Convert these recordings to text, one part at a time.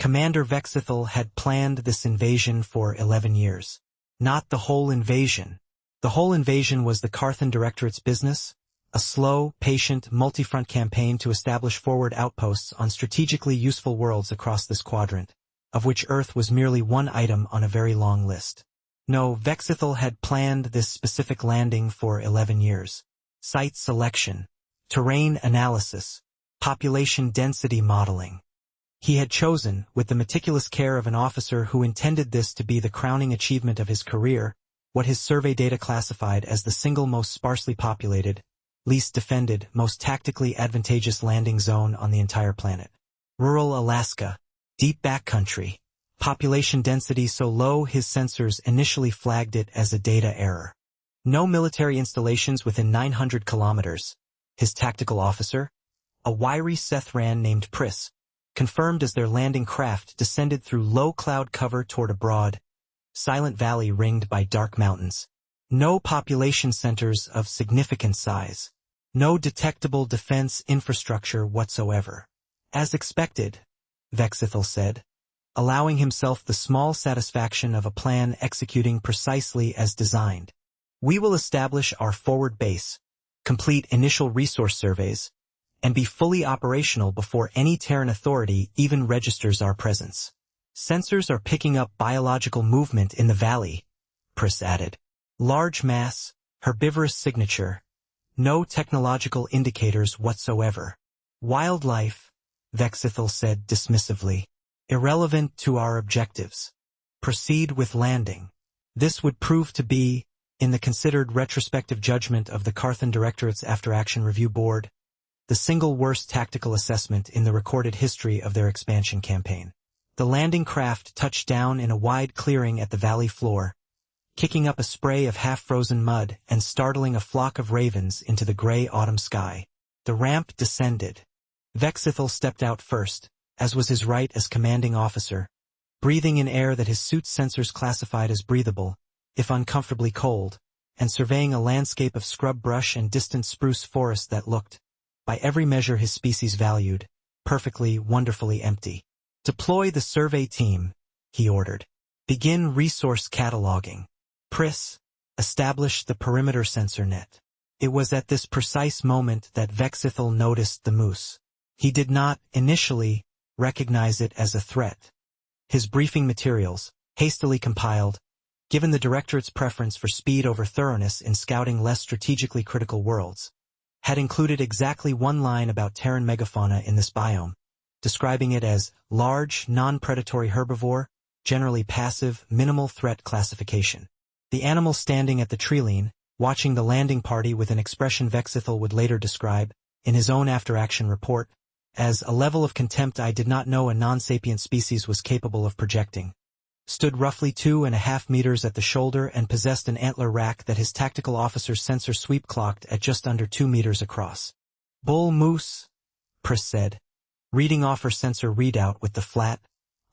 Commander Vexithel had planned this invasion for 11 years. Not the whole invasion. The whole invasion was the Carthan Directorate's business, a slow, patient, multi-front campaign to establish forward outposts on strategically useful worlds across this quadrant, of which Earth was merely one item on a very long list. No, Vexithel had planned this specific landing for 11 years. Site selection, terrain analysis, population density modeling. He had chosen, with the meticulous care of an officer who intended this to be the crowning achievement of his career, what his survey data classified as the single most sparsely populated, least defended, most tactically advantageous landing zone on the entire planet. Rural Alaska, deep backcountry, population density so low his sensors initially flagged it as a data error. No military installations within 900 kilometers. His tactical officer, a wiry Sethran named Pris, confirmed as their landing craft descended through low cloud cover toward a broad, silent valley ringed by dark mountains. No population centers of significant size. No detectable defense infrastructure whatsoever. As expected, Vexithel said, allowing himself the small satisfaction of a plan executing precisely as designed. We will establish our forward base, complete initial resource surveys, and be fully operational before any Terran authority even registers our presence. Sensors are picking up biological movement in the valley, Pris added. Large mass, herbivorous signature, no technological indicators whatsoever. Wildlife, Vexithel said dismissively, irrelevant to our objectives. Proceed with landing. This would prove to be, in the considered retrospective judgment of the Carthan Directorate's After-Action Review Board, the single worst tactical assessment in the recorded history of their expansion campaign. The landing craft touched down in a wide clearing at the valley floor, kicking up a spray of half-frozen mud and startling a flock of ravens into the gray autumn sky. The ramp descended. Vexithel stepped out first, as was his right as commanding officer, breathing in air that his suit's sensors classified as breathable, if uncomfortably cold, and surveying a landscape of scrub brush and distant spruce forest that looked, by every measure his species valued, perfectly, wonderfully empty. Deploy the survey team, he ordered. Begin resource cataloging. Pris, establish the perimeter sensor net. It was at this precise moment that Vexithel noticed the moose. He did not, initially, recognize it as a threat. His briefing materials, hastily compiled, given the Directorate's preference for speed over thoroughness in scouting less strategically critical worlds, had included exactly one line about Terran megafauna in this biome, describing it as large, non-predatory herbivore, generally passive, minimal threat classification. The animal standing at the treeline, watching the landing party with an expression Vexithel would later describe, in his own after-action report, as a level of contempt I did not know a non-sapient species was capable of projecting, stood roughly 2.5 meters at the shoulder and possessed an antler rack that his tactical officer's sensor sweep clocked at just under 2 meters across. Bull moose, Pris said, reading off her sensor readout with the flat,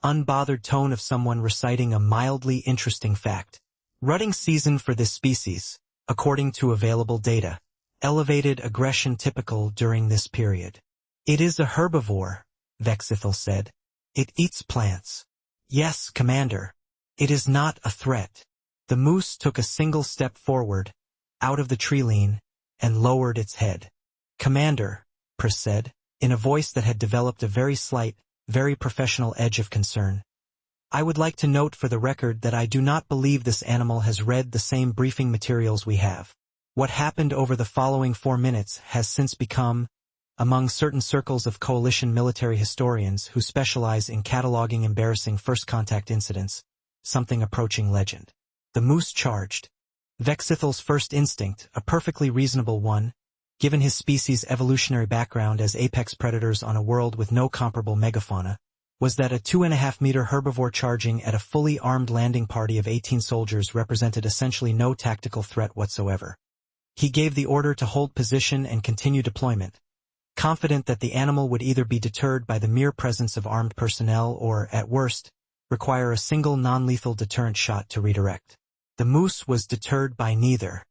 unbothered tone of someone reciting a mildly interesting fact. Rutting season for this species, according to available data, elevated aggression typical during this period. It is a herbivore, Vexithel said. It eats plants. Yes, Commander. It is not a threat. The moose took a single step forward, out of the treeline, and lowered its head. Commander, Pris said, in a voice that had developed a very slight, very professional edge of concern. I would like to note for the record that I do not believe this animal has read the same briefing materials we have. What happened over the following 4 minutes has since become, among certain circles of coalition military historians who specialize in cataloging embarrassing first-contact incidents, something approaching legend. The moose charged. Vexithel's first instinct, a perfectly reasonable one, given his species' evolutionary background as apex predators on a world with no comparable megafauna, was that a 2.5-meter herbivore charging at a fully armed landing party of 18 soldiers represented essentially no tactical threat whatsoever. He gave the order to hold position and continue deployment, confident that the animal would either be deterred by the mere presence of armed personnel or, at worst, require a single non-lethal deterrent shot to redirect. The moose was deterred by neither.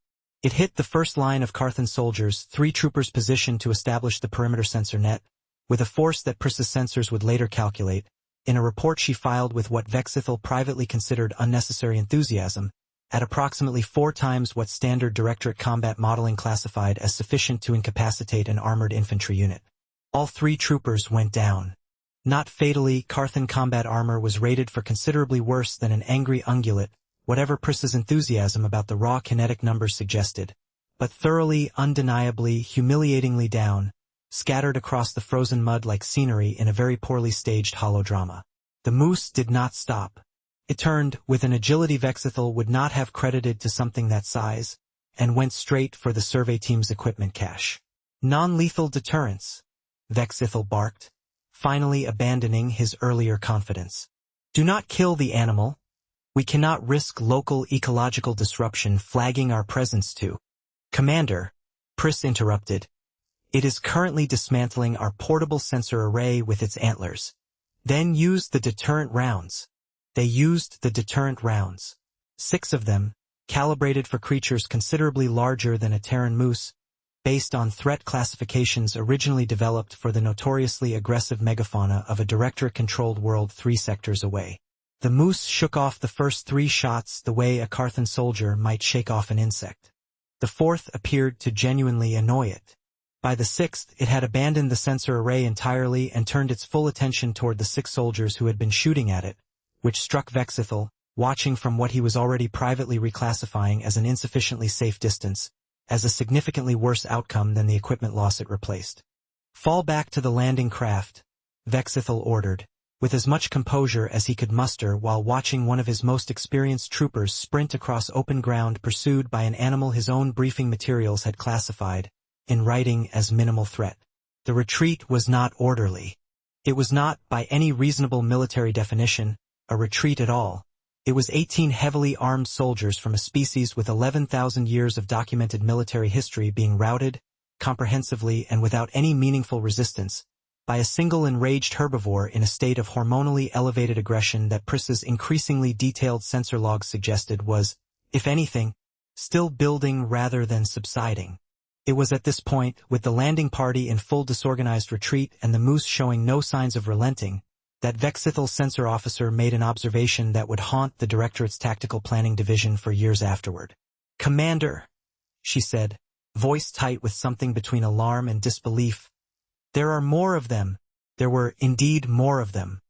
It hit the first line of Carthan soldiers, 3 troopers positioned to establish the perimeter sensor net, with a force that Pris's sensors would later calculate, In a report she filed with what Vexithel privately considered unnecessary enthusiasm, at approximately 4 times what standard Directorate combat modeling classified as sufficient to incapacitate an armored infantry unit. All 3 troopers went down. Not fatally, Carthan combat armor was rated for considerably worse than an angry ungulate, whatever Pris's enthusiasm about the raw kinetic numbers suggested, but thoroughly, undeniably, humiliatingly down, scattered across the frozen mud like scenery in a very poorly staged holodrama. The moose did not stop. It turned, with an agility Vexithel would not have credited to something that size, and went straight for the survey team's equipment cache. Non-lethal deterrence, Vexithel barked, finally abandoning his earlier confidence. Do not kill the animal. We cannot risk local ecological disruption flagging our presence to. Commander, Pris interrupted. It is currently dismantling our portable sensor array with its antlers. Then use the deterrent rounds. They used the deterrent rounds. 6 of them, calibrated for creatures considerably larger than a Terran moose, based on threat classifications originally developed for the notoriously aggressive megafauna of a Directorate-controlled world 3 sectors away. The moose shook off the first 3 shots the way a Carthan soldier might shake off an insect. The 4th appeared to genuinely annoy it. By the 6th, it had abandoned the sensor array entirely and turned its full attention toward the 6 soldiers who had been shooting at it, which struck Vexithel, watching from what he was already privately reclassifying as an insufficiently safe distance, as a significantly worse outcome than the equipment loss it replaced. Fall back to the landing craft, Vexithel ordered, with as much composure as he could muster while watching one of his most experienced troopers sprint across open ground pursued by an animal his own briefing materials had classified, in writing, as minimal threat. The retreat was not orderly. It was not, by any reasonable military definition, a retreat at all. It was 18 heavily armed soldiers from a species with 11,000 years of documented military history being routed, comprehensively and without any meaningful resistance, by a single enraged herbivore in a state of hormonally elevated aggression that Pris's increasingly detailed sensor logs suggested was, if anything, still building rather than subsiding. It was at this point, with the landing party in full disorganized retreat and the moose showing no signs of relenting, that Vexithel's sensor officer made an observation that would haunt the Directorate's Tactical Planning Division for years afterward. "Commander," she said, voice tight with something between alarm and disbelief. "There are more of them." There were, indeed, more of them.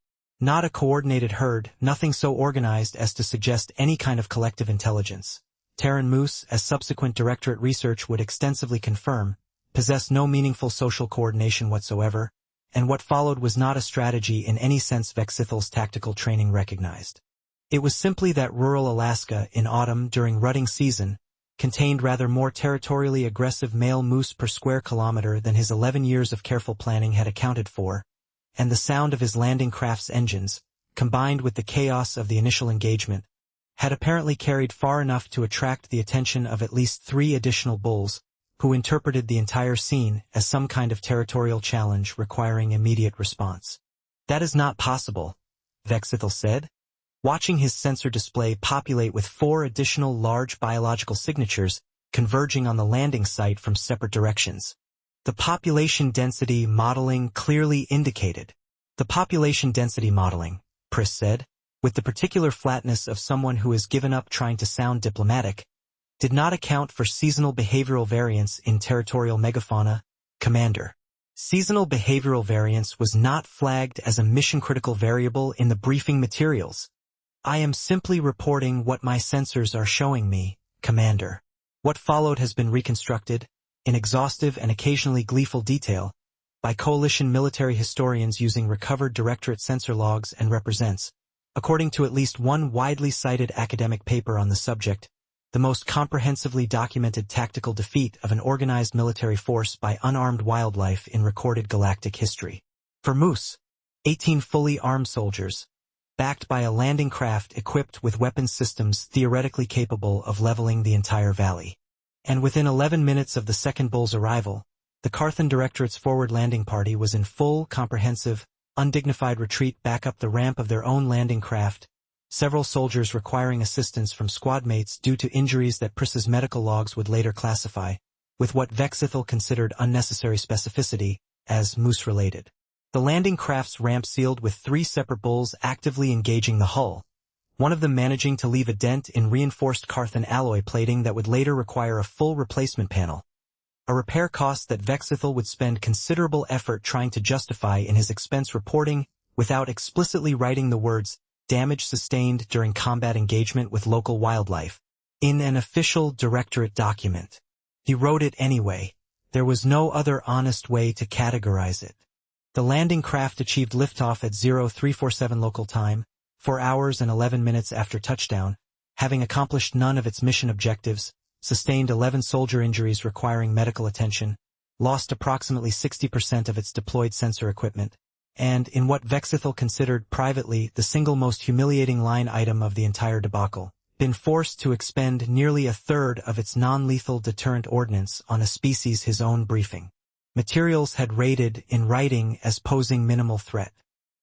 Not a coordinated herd, nothing so organized as to suggest any kind of collective intelligence. Terran moose, as subsequent Directorate research would extensively confirm, possessed no meaningful social coordination whatsoever, and what followed was not a strategy in any sense Vexithel's tactical training recognized. It was simply that rural Alaska, in autumn during rutting season, contained rather more territorially aggressive male moose per square kilometer than his 11 years of careful planning had accounted for, and the sound of his landing craft's engines, combined with the chaos of the initial engagement, had apparently carried far enough to attract the attention of at least 3 additional bulls, who interpreted the entire scene as some kind of territorial challenge requiring immediate response. "That is not possible," Vexithel said, watching his sensor display populate with 4 additional large biological signatures converging on the landing site from separate directions. The population density modeling clearly indicated. "The population density modeling," Pris said, with the particular flatness of someone who has given up trying to sound diplomatic, "did not account for seasonal behavioral variance in territorial megafauna, Commander. Seasonal behavioral variance was not flagged as a mission-critical variable in the briefing materials. I am simply reporting what my sensors are showing me, Commander." What followed has been reconstructed, in exhaustive and occasionally gleeful detail, by coalition military historians using recovered Directorate sensor logs and represents, according to at least one widely cited academic paper on the subject, the most comprehensively documented tactical defeat of an organized military force by unarmed wildlife in recorded galactic history. For moose, 18 fully armed soldiers, backed by a landing craft equipped with weapons systems theoretically capable of leveling the entire valley. And within 11 minutes of the second bull's arrival, the Carthan Directorate's forward landing party was in full, comprehensive, undignified retreat back up the ramp of their own landing craft, several soldiers requiring assistance from squad mates due to injuries that Pris's medical logs would later classify, with what Vexithel considered unnecessary specificity, as moose-related. The landing craft's ramp sealed with 3 separate bulls actively engaging the hull, one of them managing to leave a dent in reinforced Carthan alloy plating that would later require a full replacement panel, a repair cost that Vexithel would spend considerable effort trying to justify in his expense reporting without explicitly writing the words damage sustained during combat engagement with local wildlife in an official directorate document. He wrote it anyway. There was no other honest way to categorize it. The landing craft achieved liftoff at 0347 local time, 4 hours and 11 minutes after touchdown, having accomplished none of its mission objectives, sustained 11 soldier injuries requiring medical attention, lost approximately 60% of its deployed sensor equipment, and, in what Vexithel considered privately the single most humiliating line item of the entire debacle, been forced to expend nearly a third of its non-lethal deterrent ordnance on a species his own briefing. Materials had rated in writing as posing minimal threat.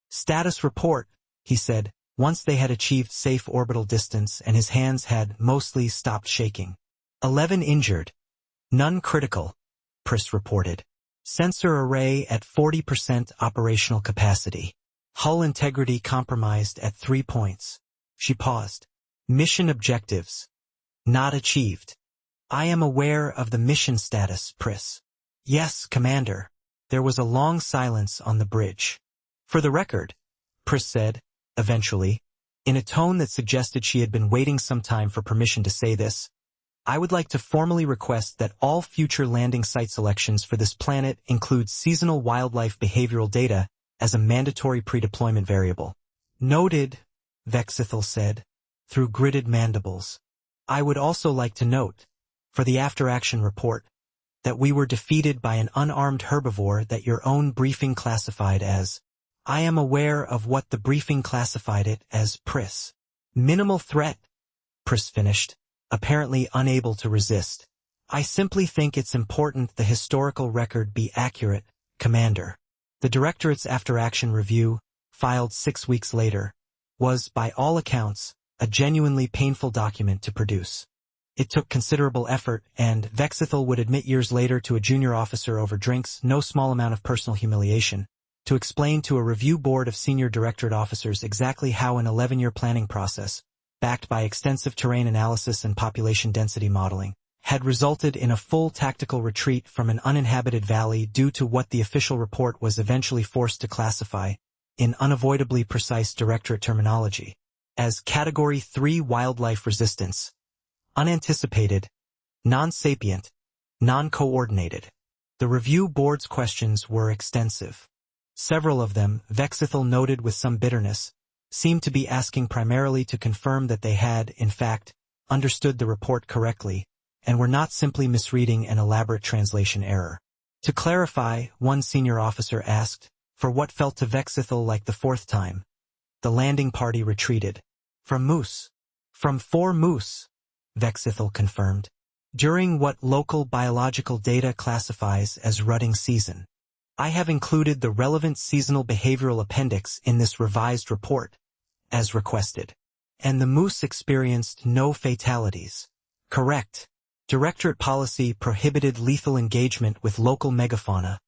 Status report, he said, once they had achieved safe orbital distance and his hands had mostly stopped shaking. 11 injured. None critical, Priss reported. Sensor array at 40% operational capacity. Hull integrity compromised at 3 points. She paused. Mission objectives. Not achieved. I am aware of the mission status, Priss. Yes, Commander. There was a long silence on the bridge. For the record, Priss said, eventually, in a tone that suggested she had been waiting some time for permission to say this, I would like to formally request that all future landing site selections for this planet include seasonal wildlife behavioral data as a mandatory pre-deployment variable. Noted, Vexithel said, through gritted mandibles. I would also like to note, for the after-action report, that we were defeated by an unarmed herbivore that your own briefing classified as. I am aware of what the briefing classified it as, Priss. Minimal threat, Priss finished, apparently unable to resist. I simply think it's important the historical record be accurate, Commander. The Directorate's after-action review, filed 6 weeks later, was, by all accounts, a genuinely painful document to produce. It took considerable effort, and Vexithel would admit years later to a junior officer over drinks no small amount of personal humiliation, to explain to a review board of senior directorate officers exactly how an 11-year planning process, backed by extensive terrain analysis and population density modeling, had resulted in a full tactical retreat from an uninhabited valley due to what the official report was eventually forced to classify, in unavoidably precise directorate terminology, as Category 3 wildlife resistance. Unanticipated, non-sapient, non-coordinated. The review board's questions were extensive. Several of them, Vexithel noted with some bitterness, seemed to be asking primarily to confirm that they had, in fact, understood the report correctly, and were not simply misreading an elaborate translation error. To clarify, one senior officer asked, for what felt to Vexithel like the 4th time. The landing party retreated. From moose. From 4 moose, Vexithel confirmed. During what local biological data classifies as rutting season. I have included the relevant seasonal behavioral appendix in this revised report, as requested. And the moose experienced no fatalities. Correct. Directorate policy prohibited lethal engagement with local megafauna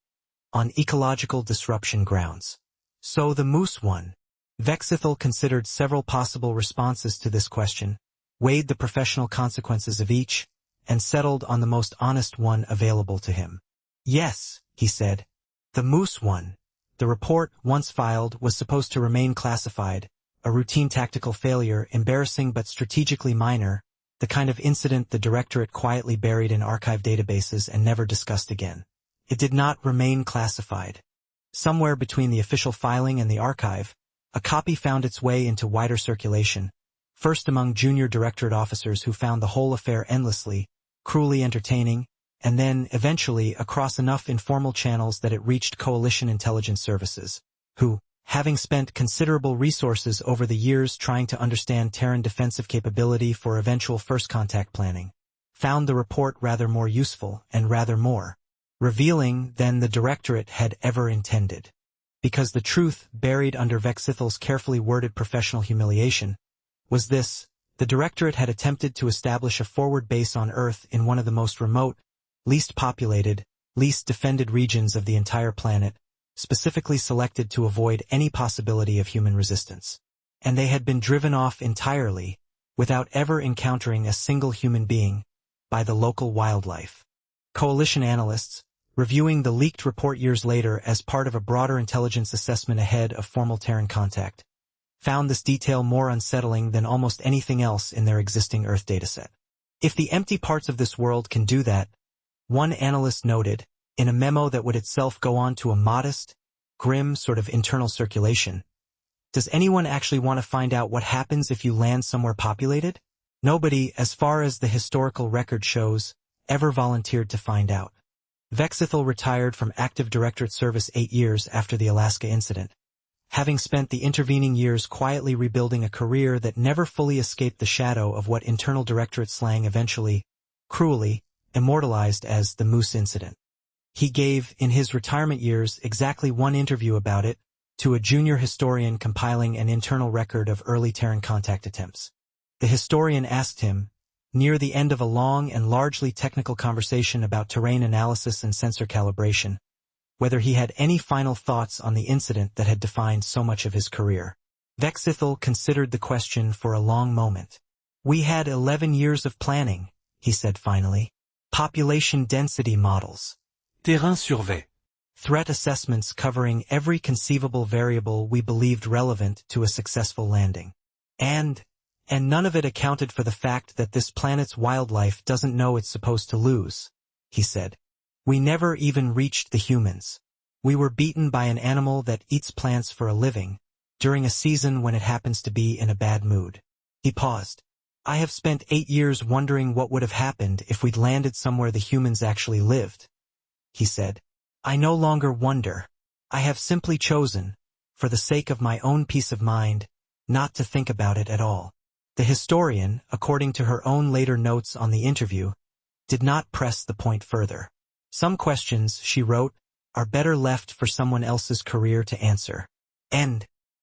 on ecological disruption grounds. So the moose won. Vexithel considered several possible responses to this question, weighed the professional consequences of each, and settled on the most honest one available to him. Yes, he said. The moose won. The report, once filed, was supposed to remain classified, a routine tactical failure, embarrassing but strategically minor, the kind of incident the Directorate quietly buried in archive databases and never discussed again. It did not remain classified. Somewhere between the official filing and the archive, a copy found its way into wider circulation, first among junior Directorate officers who found the whole affair endlessly, cruelly entertaining, and then, eventually, across enough informal channels that it reached coalition intelligence services, who, having spent considerable resources over the years trying to understand Terran defensive capability for eventual first contact planning, found the report rather more useful and rather more revealing than the Directorate had ever intended. Because the truth, buried under Vexithel's carefully worded professional humiliation, was this: the Directorate had attempted to establish a forward base on Earth in one of the most remote, least populated, least defended regions of the entire planet, specifically selected to avoid any possibility of human resistance. And they had been driven off entirely, without ever encountering a single human being, by the local wildlife. Coalition analysts, reviewing the leaked report years later as part of a broader intelligence assessment ahead of formal Terran contact, found this detail more unsettling than almost anything else in their existing Earth dataset. If the empty parts of this world can do that, one analyst noted, in a memo that would itself go on to a modest, grim sort of internal circulation, does anyone actually want to find out what happens if you land somewhere populated? Nobody, as far as the historical record shows, ever volunteered to find out. Vexithel retired from active directorate service 8 years after the Alaska incident, having spent the intervening years quietly rebuilding a career that never fully escaped the shadow of what internal directorate slang eventually, cruelly, immortalized as the Moose incident. He gave, in his retirement years, exactly one interview about it, to a junior historian compiling an internal record of early Terran contact attempts. The historian asked him, near the end of a long and largely technical conversation about terrain analysis and sensor calibration, whether he had any final thoughts on the incident that had defined so much of his career. Vexithel considered the question for a long moment. "We had 11 years of planning," he said finally. "Population density models. Terrain survey. Threat assessments covering every conceivable variable we believed relevant to a successful landing. And none of it accounted for the fact that this planet's wildlife doesn't know it's supposed to lose," he said. "We never even reached the humans. We were beaten by an animal that eats plants for a living, during a season when it happens to be in a bad mood." He paused. "I have spent 8 years wondering what would have happened if we'd landed somewhere the humans actually lived," he said. "I no longer wonder. I have simply chosen, for the sake of my own peace of mind, not to think about it at all." The historian, according to her own later notes on the interview, did not press the point further. "Some questions," she wrote, "are better left for someone else's career to answer." End